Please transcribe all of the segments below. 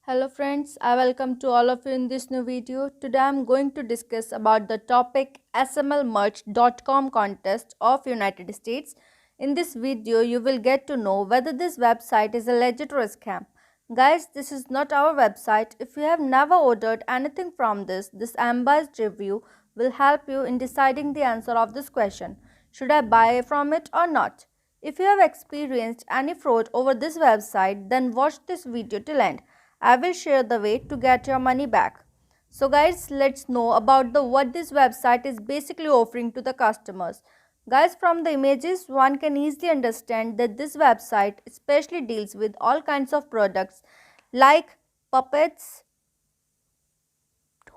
Hello friends, I welcome to all of you in this new video. Today I am going to discuss about the topic smlmerch.com contest of United States. In this video you will get to know whether this website is a legit or a scam. Guys, this is not our website. If you have never ordered anything from this unbiased review will help you in deciding the answer of this question. Should I buy from it or not? If you have experienced any fraud over this website, then watch this video till end. I will share the way to get your money back. So guys, let's know about what this website is basically offering to the customers. Guys, from the images, one can easily understand that this website especially deals with all kinds of products like puppets,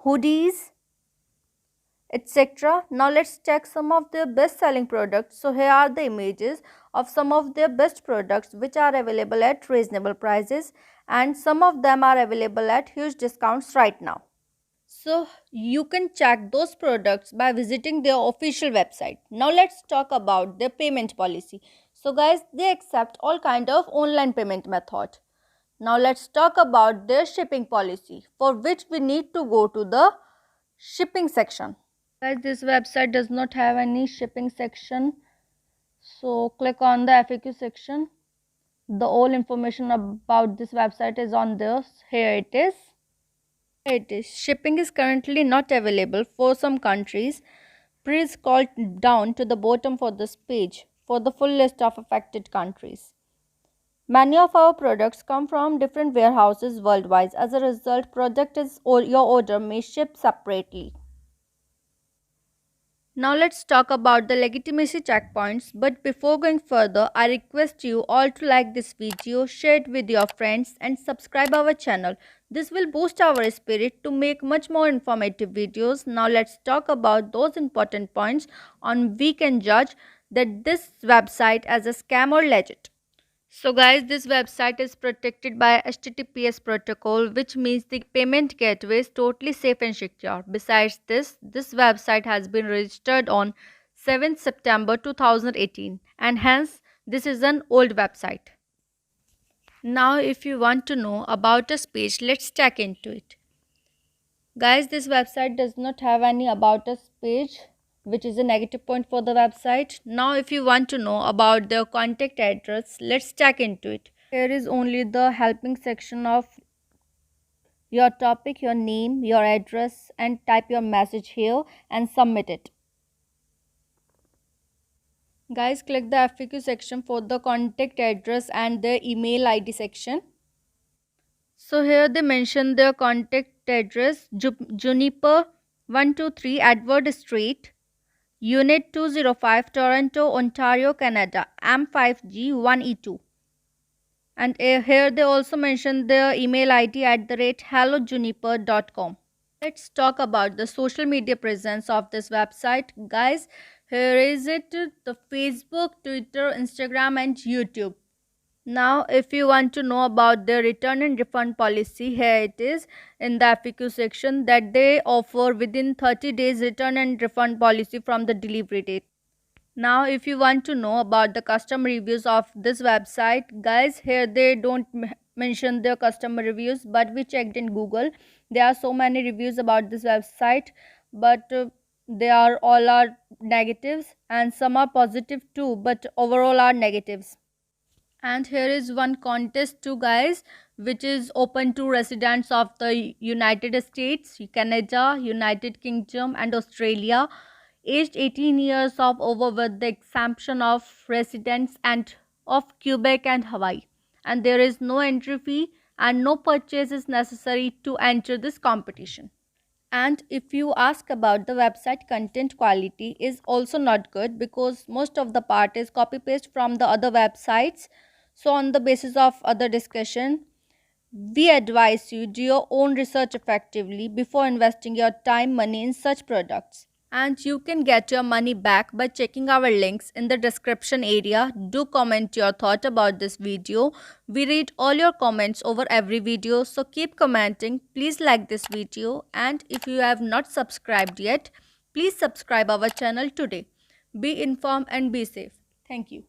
hoodies, etc. Now let's check some of their best selling products. So here are the images of some of their best products which are available at reasonable prices, and some of them are available at huge discounts right now. So you can check those products by visiting their official website. Now let's talk about their payment policy. So guys, they accept all kind of online payment method. Now let's talk about their shipping policy, for which we need to go to the shipping section. Guys, this website does not have any shipping section, so click on the FAQ section. The all information about this website is on this. Here it is. Shipping is currently not available for some countries. Please scroll down to the bottom for this page for the full list of affected countries. Many of our products come from different warehouses worldwide. As a result, your order may ship separately. Now let's talk about the legitimacy checkpoints, but before going further, I request you all to like this video, share it with your friends and subscribe our channel. This will boost our spirit to make much more informative videos. Now let's talk about those important points on we can judge that this website as a scam or legit. So guys, this website is protected by HTTPS protocol, which means the payment gateway is totally safe and secure. Besides this website has been registered on 7th September 2018 and hence this is an old website. Now if you want to know about us page, let's check into it. Guys, this website does not have any about us page, which is a negative point for the website. Now if you want to know about the contact address, let's check into it. Here is only the helping section of your topic, your name, your address, and type your message here and submit it. Guys, click the FAQ section for the contact address and the email ID section. So here they mention their contact address: Juniper 123 Edward Street, Unit 205, Toronto, Ontario, Canada, M5G1E2. And here they also mention their email ID at the rate hellojuniper.com. Let's talk about the social media presence of this website. Guys, here is it: the Facebook, Twitter, Instagram and YouTube. Now if you want to know about their return and refund policy, here it is in the FAQ section that they offer within 30 days return and refund policy from the delivery date. Now if you want to know about the customer reviews of this website, guys, here they don't mention their customer reviews, but we checked in Google. There are so many reviews about this website, but they are all are negatives and some are positive too, but overall are negatives. And here is one contest too, guys, which is open to residents of the United States, Canada, United Kingdom and Australia, aged 18 years of over, with the exemption of residents and of Quebec and Hawaii. And there is no entry fee and no purchase is necessary to enter this competition. And if you ask about the website content quality, is also not good because most of the part is copy paste from the other websites. So on the basis of other discussion, we advise you do your own research effectively before investing your time, money in such products. And you can get your money back by checking our links in the description area. Do comment your thought about this video. We read all your comments over every video, so keep commenting. Please like this video, and if you have not subscribed yet, please subscribe our channel today. Be informed and be safe. Thank you.